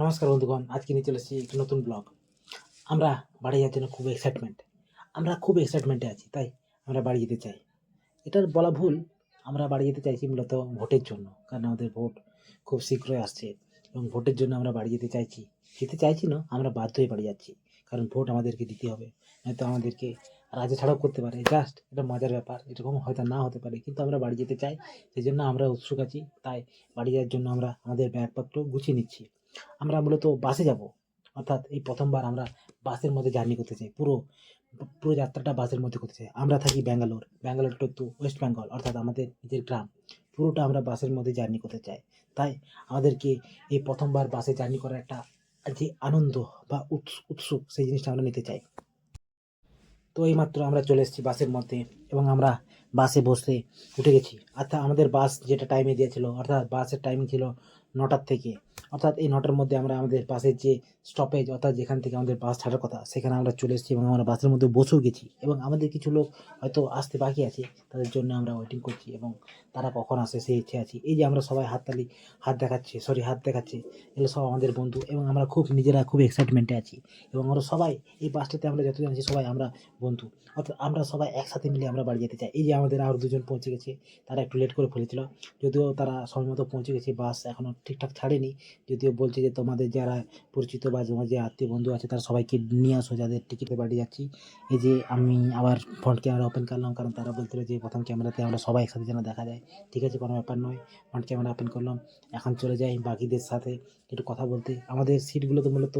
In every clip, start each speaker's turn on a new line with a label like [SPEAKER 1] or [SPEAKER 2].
[SPEAKER 1] নমস্কার বন্ধুগণ, আজকে নিয়ে চলে এসেছি একটি নতুন ব্লগ। আমরা বাড়ি যাওয়ার জন্য আমরা খুব এক্সাইটমেন্টে আছি, তাই আমরা বাড়ি যেতে চাই। এটার বলা ভুল, আমরা বাড়ি যেতে চাইছি মূলত ভোটের জন্য, কারণ আমাদের ভোট খুব শীঘ্রই আসছে এবং ভোটের জন্য আমরা বাড়ি যেতে চাইছি না, আমরা বাধ্য হয়ে বাড়ি যাচ্ছি, কারণ ভোট আমাদেরকে দিতে হবে, নয়তো আমাদেরকে রাজ্য ছাড়াও করতে পারে। জাস্ট এটা মজার ব্যাপার, এরকম হয়তো না হতে পারে, কিন্তু আমরা বাড়ি যেতে চাই, সেই জন্য আমরা উৎসুক আছি। তাই বাড়ি যাওয়ার জন্য আমরা আমাদের ব্যাগপত্র গুছিয়ে নিচ্ছি। আমরা মূলত বাসে যাব, অর্থাৎ এই প্রথমবার আমরা বাসের মধ্যে জার্নি করতে চাই। পুরো পুরো যাত্রাটা বাসের মধ্যে করতে চাই। আমরা থাকি ব্যাঙ্গালোর টু ওয়েস্ট বেঙ্গল, অর্থাৎ আমাদের নিজের গ্রাম। পুরোটা আমরা বাসের মধ্যে জার্নি করতে চাই। তাই আমাদেরকে এই প্রথমবার বাসে জার্নি করার একটা যে আনন্দ বা উৎসুক, সেই জিনিসটা আমরা নিতে চাই। তো এইমাত্র আমরা চলে এসেছি বাসের মধ্যে এবং আমরা বাসে বসে উঠে গেছি। অর্থাৎ আমাদের বাস যেটা টাইমে দিয়েছিল, অর্থাৎ বাসের টাইমিং ছিল 9টার থেকে। অর্থাৎ এই 9টার মধ্যে আমরা আমাদের বাসের যে স্টপেজ, অর্থাৎ যেখান থেকে আমাদের বাস ছাড়ার কথা, সেখানে আমরা চলে এসেছি এবং আমরা বাসের মধ্যে বসেও গেছি। এবং আমাদের কিছু লোক হয়তো আসতে বাকি আছে, তাদের জন্য আমরা ওয়েটিং করছি এবং তারা কখন আসে সেই ইচ্ছে আছি। এই যে আমরা সবাই হাত দেখাচ্ছে, এগুলো সব আমাদের বন্ধু এবং আমরা নিজেরা খুব এক্সাইটমেন্টে আছি। এবং আমরা সবাই এই বাসটাতে আমরা যতজন আছি সবাই আমরা বন্ধু, অর্থাৎ আমরা সবাই একসাথে মিলে আমরা বাড়ি যেতে চাই। এই যে আমাদের আরও দুজন পৌঁছে গেছে, তারা একটু লেট করে ফেলেছিল, যদিও তারা সময় মতো পৌঁছে গেছে। বাস এখনও ঠিকঠাক ছাড়েনি, যদিও বলছে যে তোমাদের যারা পরিচিত বা তোমার যে আত্মীয় বন্ধু আছে তারা সবাইকে নিয়ে আসো, যাদের টিকিটে বাড়ি যাচ্ছি। এই যে আমি আবার ফ্রন্ট ক্যামেরা ওপেন করলাম, কারণ তারা বলছিল যে প্রথম ক্যামেরাতে আমরা সবাই একসাথে যেন দেখা যায়। ঠিক আছে, কোনো ব্যাপার নয়, ফ্রন্ট ক্যামেরা ওপেন করলাম। এখন চলে যাই বাকিদের সাথে একটু কথা বলতে। আমাদের সিটগুলো তো মূলত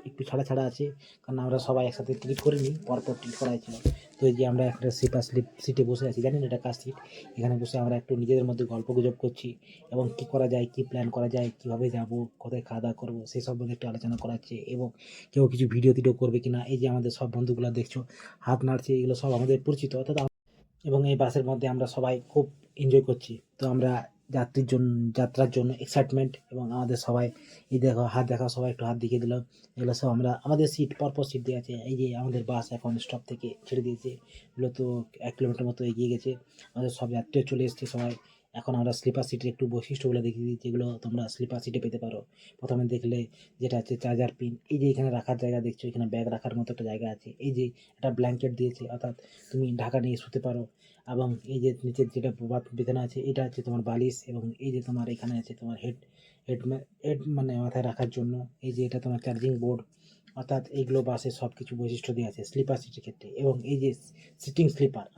[SPEAKER 1] একটু ছাড়া ছাড়া আছে, কারণ আমরা সবাই একসাথে টিকিট করিনি, পরপর টিকিট করা হয়েছিল। তো এই যে আমরা একটা সিটে বসে আছি, জানি না এটা কার সিট। এখানে বসে আমরা একটু নিজেদের মধ্যে গল্প গুজব করছি এবং কী করা যায়, কী প্ল্যান করা যায়, কীভাবে যাব, কোথায় খাওয়া দাওয়া করবো, সেই সব নিয়ে একটু আলোচনা করা হচ্ছে। এবং কেউ কিছু ভিডিও টিডিও করবে কিনা। এই যে আমাদের সব বন্ধুগুলো দেখছো হাত নাড়ছে, এগুলো সব আমাদের পরিচিত। অর্থাৎ এবং এই বাসের মধ্যে আমরা সবাই খুব এনজয় করছি। তো আমরা যাত্রার জন্য এক্সাইটমেন্ট, এবং আমাদের সবাই এই দেখো হাত দেখা, সবাই একটু হাত দেখিয়ে দিল। এগুলো সব আমরা আমাদের সিট পরপর সিট দিয়ে আছে। এই যে আমাদের বাস এখন স্টপ থেকে ছেড়ে দিয়েছে, মূলত 1 কিলোমিটার মতো এগিয়ে গেছে। আমাদের সব যাত্রীও চলে এসেছে সবাই। এখন আমরা স্লিপার সিটের একটু বৈশিষ্ট্যগুলো দেখিয়ে দিই, যেগুলো তোমরা স্লিপার সিটে পেতে পারো। প্রথমে দেখলে যেটা হচ্ছে চার্জার পিন, এই যে এখানে রাখার জায়গা দেখছো, এখানে ব্যাগ রাখার মতো একটা জায়গা আছে। এই যে একটা ব্ল্যাঙ্কেট দিয়েছে, অর্থাৎ তুমি ঢাকা নিয়ে শুতে পারো। এবং এই যে নিচের যেটা প্রভাত বিছানা আছে, এটা হচ্ছে তোমার বালিশ। এবং এই যে তোমার এখানে আছে তোমার হেড হেড মানে মাথায় রাখার জন্য। এই যে এটা তোমার চার্জিং বোর্ড। অর্থাৎ এইগুলো বাসের সব কিছু বৈশিষ্ট্য দেওয়া আছে স্লিপার সিটের ক্ষেত্রে। এবং এই যে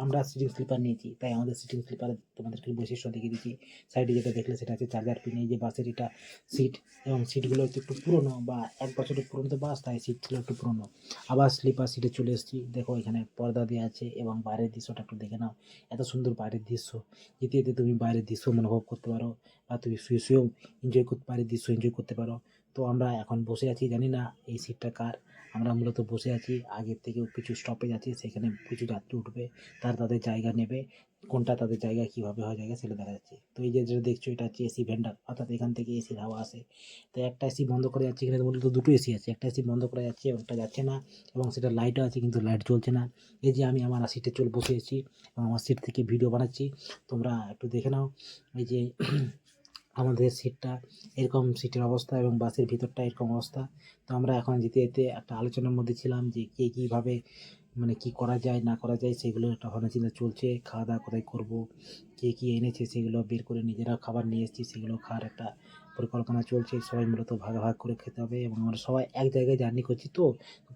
[SPEAKER 1] আমরা সিটিং স্লিপার নিয়েছি, তাই আমাদের সিটিং স্লিপারে তোমাদেরকে বৈশিষ্ট্য দেখিয়ে দিচ্ছি। সাইডে যেটা দেখলে সেটা হচ্ছে চার্জার পিন। এই যে বাসের এটা সিট, এবং সিটগুলো হচ্ছে একটু পুরনো, বা 1 বছরের পুরনো তো বাস, তাই সিটগুলো একটু পুরনো। আবার স্লিপার সিটে চলে এসেছি। দেখো এখানে পর্দা দেওয়া আছে এবং বাইরের দৃশ্যটা একটু দেখে নাও। এত সুন্দর বাইরের দৃশ্য, যেতে যেতে তুমি বাইরের দৃশ্য অনুভব করতে পারো, বা তুমি শুয়েও বাইরের দৃশ্য এনজয় করতে পারো। তো আমরা এখন বসে আছি, জানি না এই সিটটা কার। আমরা মূলত বসে আছি, আগের থেকেও কিছু স্টপেজ আছে, সেখানে কিছু যাত্রী উঠবে, তাদের জায়গা নেবে। কোনটা তাদের জায়গা, কীভাবে হয় জায়গা, সেটা দেখা যাচ্ছে। তো এই যে যেটা দেখছো, এটা হচ্ছে এসি ভেন্ডার, অর্থাৎ এখান থেকে এসির হাওয়া আসে। তো একটা এসি বন্ধ করা যাচ্ছে, এখানে মূলত দুটো এসি আছে, একটা এসি বন্ধ করা যাচ্ছে, ওটা যাচ্ছে না। এবং সেটা লাইটও আছে, কিন্তু লাইট জ্বলছে না। এই যে আমি আমার সিটে বসে আছি এবং আমার সিট থেকে ভিডিও বানাচ্ছি, তোমরা একটু দেখে নাও। এই যে আমাদের সিটটা এরকম, সিটের অবস্থা এবং বাসের ভিতরটা এরকম অবস্থা। তো আমরা এখন যেতে যেতে একটা আলোচনার মধ্যে ছিলাম যে কে কীভাবে, মানে কী করা যায় না করা যায়, সেগুলো একটা ভাবনাচিন্তা চলছে। খাওয়া দাওয়া কোথায় করবো, কে কী এনেছে সেগুলো বের করে, নিজেরা খাবার নিয়ে এসেছি, সেগুলো খাওয়ার একটা পরিকল্পনা চলছে। সবাই মূলত ভাগ ভাগ করে খেতে হবে, এবং আমরা সবাই এক জায়গায় জার্নি করছি, তো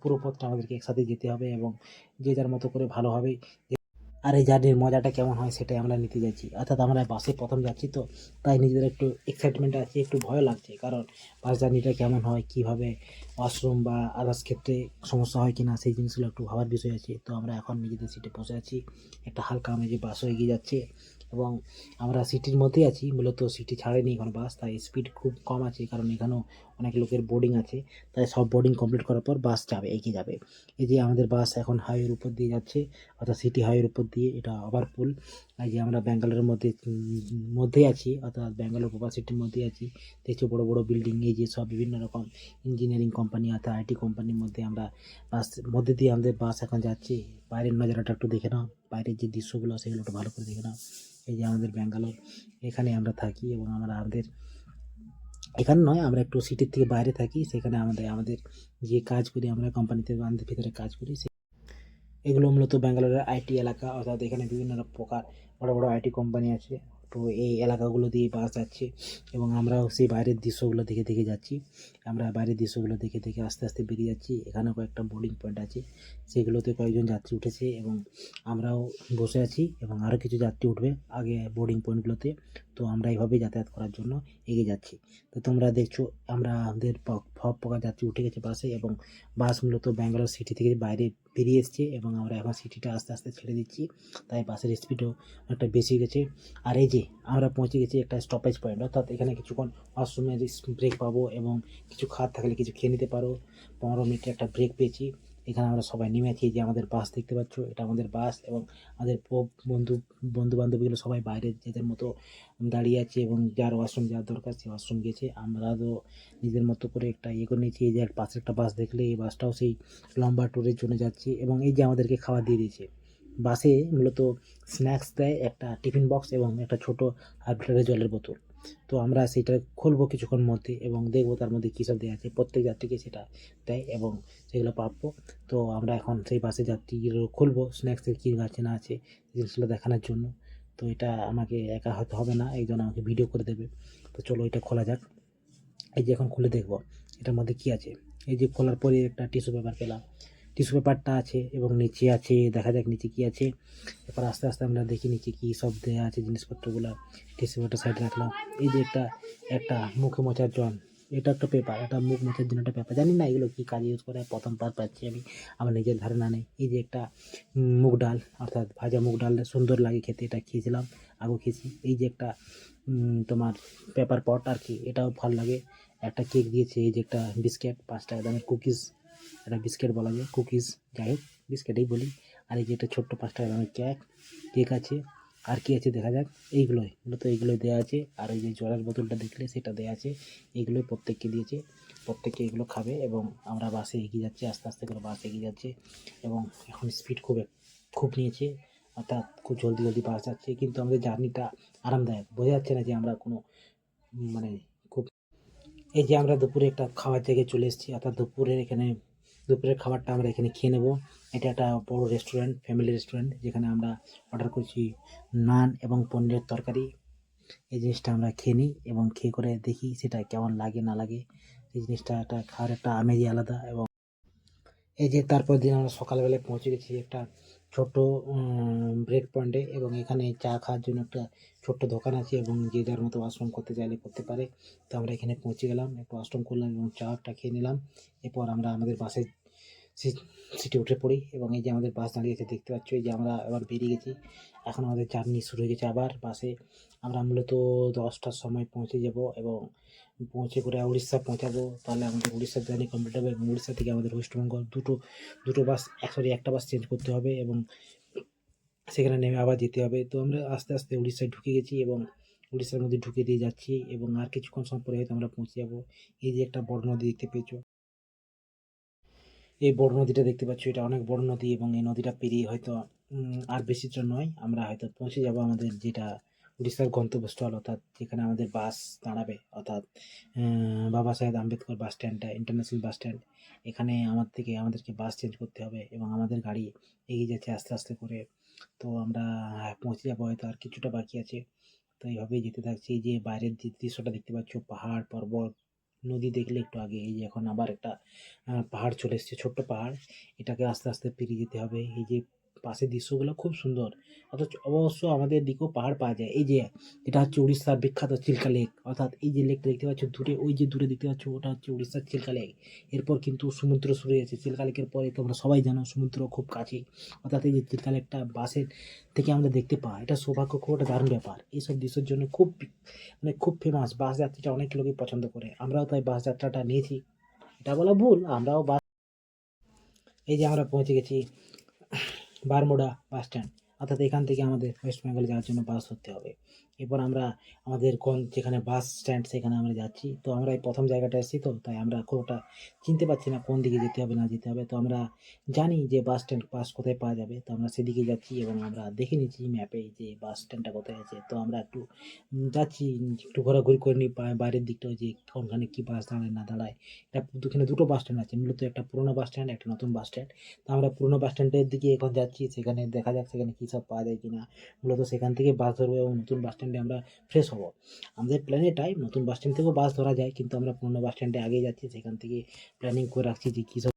[SPEAKER 1] পুরো পথটা আমাদেরকে একসাথে যেতে হবে, এবং যে যার মতো করে ভালোভাবে। আর এই জার্নির মজাটা কেমন হয় সেটাই আমরা নিতে যাচ্ছি। অর্থাৎ আমরা বাসে প্রথম যাচ্ছি, তো তাই নিজেদের একটু এক্সাইটমেন্ট আছে, একটু ভয় লাগছে, কারণ বাস জার্নিটা কেমন হয়, কীভাবে ওয়াশরুম বা আদার্স ক্ষেত্রে সমস্যা হয় কিনা, সেই জিনিসগুলো একটু ভাবার বিষয় আছে। তো আমরা এখন নিজেদের সিটে বসে আছি, একটা হালকা আমেজে বাসও এগিয়ে যাচ্ছে, এবং আমরা সিটির মধ্যেই আছি। মূলত সিটি ছাড়েনি এখন বাস, তাই স্পিড খুব কম আছে, কারণ এখানেও অনেক লোকের বোর্ডিং আছে। তাই সব বোর্ডিং কমপ্লিট করার পর বাস এগিয়ে যাবে। এই যে আমাদের বাস এখন হাইওয়ের উপর দিয়ে যাচ্ছে, অর্থাৎ সিটি হাইওয়ের উপর দিয়ে, এটা ওভারপুল। এই যে আমরা ব্যাঙ্গালোরের মধ্যেই আছি, অর্থাৎ ব্যাঙ্গালোর প্রপার সিটির মধ্যেই আছি। দেখছো বড় বড় বিল্ডিং, এই যে সব বিভিন্ন রকম ইঞ্জিনিয়ারিং কোম্পানি, অর্থাৎ আইটি কোম্পানির মধ্যে আমরা মধ্যে দিয়ে আমাদের বাস এখন যাচ্ছে। বাইরের নজারাটা একটু দেখে নাও, বাইরের যে দৃশ্যগুলো সেগুলো একটু ভালো করে দেখে নাও। এই যে আমাদের ব্যাঙ্গালোর, এখানে আমরা থাকি, এবং আমাদের এখানে নয়, আমরা একটু সিটির থেকে বাইরে থাকি, সেখানে আমাদের যে কাজ করি, আমরা কোম্পানিতে আমাদের ভিতরে কাজ করি। এগুলো মূলত ব্যাঙ্গালোরের আইটি এলাকা, অর্থাৎ এখানে বিভিন্ন প্রকার বড় বড় আইটি কোম্পানি আছে। তো এই এলাকাগুলো দিয়ে বাস যাচ্ছে এবং আমরাও সেই বাইরের দৃশ্যগুলো দেখে দেখে যাচ্ছি। আমরা বাইরের দৃশ্যগুলো দেখে দেখে আস্তে আস্তে বেরিয়ে যাচ্ছি। এখানে কয়েকটা বোর্ডিং পয়েন্ট আছে, সেগুলোতে কয়েকজন যাত্রী উঠেছে এবং আমরাও বসে আছি এবং আরও কিছু যাত্রী উঠবে আগে বোর্ডিং পয়েন্টগুলোতে। তো আমরা এইভাবেই যাতায়াত করার জন্য এগিয়ে যাচ্ছি। তো তোমরা দেখছো আমাদের সব প্রকার যাত্রী উঠে গেছে বাসে এবং বাস মূলত ব্যাঙ্গালোর সিটি থেকে বাইরে বেরিয়ে এসছে এবং আমরা এখন সিটিটা আস্তে আস্তে ছেড়ে দিচ্ছি, তাই বাসের স্পিডও অনেকটা বেশি গেছে। আর এই যে আমরা পৌঁছে গেছি একটা স্টপেজ পয়েন্ট, অর্থাৎ এখানে কিছুক্ষণ ওয়াশরুমের ব্রেক পাবো এবং কিছু খাওয়ার থাকলে কিছু খেয়ে নিতে পারো। 15 মিনিটের একটা ব্রেক পেয়েছি। এখানে আমরা সবাই নেমেছি, যে আমাদের বাস দেখতে পাচ্ছ, এটা আমাদের বাস এবং আমাদের বন্ধু বন্ধু বান্ধবীগুলো সবাই বাইরে যাদের মতো দাঁড়িয়ে আছে এবং যার ওয়াশরুম যাওয়ার দরকার সে ওয়াশরুম গেছে। আমরা তো নিজের মতো করে একটা করে নিয়েছি। এই যে পাশে একটা বাস দেখলে, এই বাসটাও সেই লম্বা ট্যুরের জন্য যাচ্ছি এবং এই যে আমাদেরকে খাবার দিয়ে দিয়েছে। বাসে মূলত স্ন্যাক্স দেয়, একটা টিফিন বক্স এবং একটা ছোট হাফ লিটারের জলের বোতল। তো আমরা সেটা খুলবো কিছুক্ষণ মধ্যে এবং দেখবো তার মধ্যে কী সব দেওয়া আছে। প্রত্যেক যাত্রীকে সেটা দেয় এবং সেগুলো প্রাপ্য। তো আমরা এখন সেই বাসে যাত্রীগুলো খুলবো, স্ন্যাক্সের কী আছে না আছে জিনিসগুলো দেখানোর জন্য। তো এটা আমাকে একা হয়তো হবে না, একজন আমাকে ভিডিও করে দেবে। তো চলো এটা খোলা যাক। এই যে এখন খুলে দেখবো এটার মধ্যে কী আছে। এই যে খোলার পরে একটা টিস্যু পেপার পেলাম, টিস্যু পেপারটা আছে এবং নিচে আছে, দেখা যাক নিচে কী আছে। এরপর আস্তে আস্তে আমরা দেখি নিচে কী সব দেওয়া আছে জিনিসপত্রগুলো। টিস্যু পেপারটা সাইডে রাখলাম। এই যে একটা মুখে মোছার জল, এটা একটা পেপার, এটা মুখ মোছার জন্য একটা পেপার। জানি না এগুলো কী কাজে ইউজ করে, প্রথমবার পাচ্ছি আমি, আমার নিজের ধারণা নেই। এই যে একটা মুগ ডাল, অর্থাৎ ভাজা মুগ ডাল, সুন্দর লাগে খেতে, এটা খেয়েছিলাম, আগেও খেয়েছি। এই যে একটা তোমার পেপার পট আর কি, এটাও ভালো লাগে। একটা কেক দিয়েছে, এই যে একটা বিস্কিট, 5 টাকা দামের কুকিজ, একটা বিস্কিট বলা যায়, কুকিজ যাই হোক বিস্কিটেই বলি। আর এই যে একটা ছোট্ট 5 টাকা দামের কেক আছে। আর কি আছে দেখা যাক। এইগুলোই মূলত এইগুলোই দেওয়া আছে। আর এই যে জলের বোতলটা দেখলে সেটা দেওয়া আছে। এইগুলোই প্রত্যেককে দিয়েছে, প্রত্যেকে এগুলো খাবে এবং আমরা বাসে এগিয়ে যাচ্ছি, আস্তে আস্তে করে বাস এগিয়ে যাচ্ছে এবং এখন স্পিড খুব নিয়েছে, অর্থাৎ খুব জলদি জলদি বাস যাচ্ছে। কিন্তু আমাদের জার্নিটা আরামদায়ক, বোঝা যাচ্ছে না যে আমরা কোনো মানে খুব। এই যে আমরা দুপুরে একটা খাওয়ার জায়গায় চলে এসেছি, অর্থাৎ দুপুরের খাবারটা আমরা এখানে খেয়ে নেব। এটা একটা বড় রেস্টুরেন্ট, ফ্যামিলি রেস্টুরেন্ট, যেখানে আমরা অর্ডার করছি নান এবং পনিরের তরকারি। এই জিনিসটা আমরা খেয়ে নিই এবং খেয়ে করে দেখি সেটা কেমন লাগে না লাগে। এই জিনিসটা একটা খাওয়ার একটা আমেজই আলাদা। এবং এই যে তারপর দিন আমরা সকালবেলায় পৌঁছে গেছি একটা ছোট্ট ব্রেক পয়েন্টে এবং এখানে চা খাওয়ার জন্য একটা ছোট্ট দোকান আছে এবং যে যার মতো ওয়াশরুম করতে চাইলে করতে পারে। তো আমরা এখানে পৌঁছে গেলাম, একটু ওয়াশরুম করলাম এবং চাটা খেয়ে নিলাম। এরপর আমরা আমাদের বাসে সিটে উঠে পড়ি এবং এই যে আমাদের বাস দাঁড়িয়ে আছে দেখতে পাচ্ছ। এই যে আমরা এবার বেরিয়ে গেছি, এখন আমাদের জার্নি শুরু হয়ে গেছে আবার বাসে। আমরা মূলত 10টার সময় পৌঁছে যাব এবং পৌঁছে করে উড়িষ্যা পৌঁছাবো, তাহলে আমাদের উড়িষ্যার জার্নি কমপ্লিট হবে এবং উড়িষ্যা থেকে আমাদের ওয়েস্টবেঙ্গল দুটো বাস, একটা বাস চেঞ্জ করতে হবে এবং সেখানে নেমে আবার যেতে হবে। তো আমরা আস্তে আস্তে উড়িষ্যায় ঢুকে গেছি এবং উড়িষ্যার মধ্যে ঢুকে দিয়ে যাচ্ছি এবং আর কিছুক্ষণ সময় পরে হয়তো আমরা পৌঁছে যাবো। এই যে একটা বড় নদী দেখতে পেয়েছো, এই বড় নদীটা দেখতে পাচ্ছ, এটা অনেক বড় নদী এবং এই নদীটা পেরিয়ে হয়তো আর বেশিটা নয় আমরা হয়তো পৌঁছে যাব আমাদের যেটা উড়িষ্যার গন্তব্যস্থল, অর্থাৎ যেখানে আমাদের বাস দাঁড়াবে, অর্থাৎ বাবা সাহেব আম্বেদকর বাস স্ট্যান্ডটা, ইন্টারন্যাশনাল বাস স্ট্যান্ড। এখানে আমাদেরকে বাস চেঞ্জ করতে হবে এবং আমাদের গাড়ি এগিয়ে যাচ্ছে আস্তে আস্তে করে। তো আমরা পৌঁছে যাবো, হয়তো আর কিছুটা বাকি আছে। তো এইভাবেই যেতে থাকছি। এই যে বাইরের যে দৃশ্যটা দেখতে পাচ্ছ, পাহাড় পর্বত, নদী দেখলে একটু আগে, এই যে এখন আবার একটা পাহাড় চলে এসছে, ছোট্ট পাহাড়, এটাকে আস্তে আস্তে পেরিয়ে যেতে হবে। এই যে পাশের দৃশ্যগুলো খুব সুন্দর, অথচ অবশ্য আমাদের দিকেও পাহাড় পাওয়া যায়। এই যে এটা হচ্ছে উড়িষ্যার বিখ্যাত চিল্কা লেক, অর্থাৎ এই যে লেকটা দেখতে পাচ্ছ দূরে, ওই যে দূরে দেখতে পাচ্ছ ওটা হচ্ছে উড়িষ্যার চিল্কা লেক। এরপর কিন্তু সমুদ্র শুরু হয়েছে, চিল্কা লেকের পরে তোমরা সবাই জানো সমুদ্র খুব কাছে, অর্থাৎ এই যে চিল্কা লেকটা বাসের থেকে আমরা দেখতে পাই, এটা সৌভাগ্য, খুব একটা দারুণ ব্যাপার। এইসব দৃশ্যের জন্য খুব ফেমাস, বাস যাত্রীটা অনেক লোকই পছন্দ করে, আমরাও তাই বাস যাত্রাটা নিয়েছি। এটা বলা ভুল, আমরাও বাস। এই যে আমরা পৌঁছে গেছি বারমুডা বাস স্ট্যান্ড, অর্থাৎ এখান থেকে আমাদের ওয়েস্ট বেঙ্গল যাওয়ার জন্য বাস ধরতে হবে। এরপর আমরা আমাদের যেখানে বাস স্ট্যান্ড সেখানে আমরা যাচ্ছি। তো আমরা এই প্রথম জায়গাটা এসেছি, তো তাই আমরা খুব একটা চিনতে পারছি না কোন দিকে যেতে হবে না যেতে হবে। তো আমরা জানি যে বাস কোথায় পাওয়া যাবে, তো আমরা সেদিকে যাচ্ছি এবং আমরা দেখে নিচ্ছি ম্যাপে যে বাস স্ট্যান্ডটা কোথায় আছে। তো আমরা একটু যাচ্ছি, একটু ঘোরাঘুরি করে নিই বাইরের দিকটাও, যে কোনখানে কি বাস দাঁড়ায় না দাঁড়ায়। এখানে দুটো বাস স্ট্যান্ড আছে, মূলত একটা পুরোনো বাস স্ট্যান্ড, একটা নতুন বাস স্ট্যান্ড। তো আমরা পুরোনো বাস স্ট্যান্ডের দিকে এখন যাচ্ছি, সেখানে দেখা যাক সেখানে কী সব পাওয়া যায় কিনা। মূলত সেখান থেকে বাস ধরবো এবং নতুন বাস স্ট্যান্ডে আমরা ফ্রেশ হবো। আমাদের প্ল্যান এটাই, নতুন বাস স্ট্যান্ড থেকেও বাস ধরা যায়, কিন্তু আমরা পুরোনো বাস স্ট্যান্ডে আগেই যাচ্ছি, সেখান থেকে প্ল্যানিং করে রাখছি যে কী সব।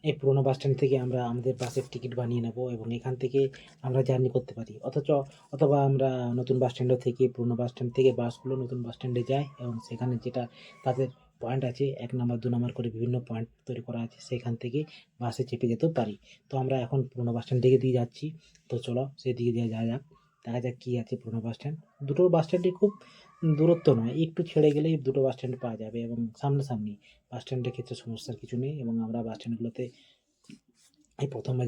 [SPEAKER 1] এই পুরোনো বাস স্ট্যান্ড থেকে আমরা আমাদের বাসের টিকিট বানিয়ে নেব এবং এখান থেকে আমরা জার্নি করতে পারি। অথবা আমরা নতুন বাস স্ট্যান্ড থেকে পুরোনো বাস স্ট্যান্ড থেকে বাসগুলো নতুন বাস স্ট্যান্ডে যায় এবং সেখানে যেটা তাদের পয়েন্ট আছে, ১ নাম্বার ২ নাম্বার করে বিভিন্ন পয়েন্ট তৈরি করা আছে, সেখান থেকে বাসে চেপে যেতেও পারি। তো আমরা এখন পুরোনো বাস স্ট্যান্ড দিয়ে যাচ্ছি। তো চলো সেদিকে যাওয়া যাক, দেখা যাক কী আছে পুরোনো বাস স্ট্যান্ড। দুটো বাস স্ট্যান্ডই খুব দূরত্ব নয়, একটু ছেড়ে গেলেই দুটো বাস স্ট্যান্ড পাওয়া যাবে এবং সামনাসামনি। বাস স্ট্যান্ডের ক্ষেত্রে সমস্যার কিছু নেই এবং আমরা বাস স্ট্যান্ডগুলোতে এই প্রথমবার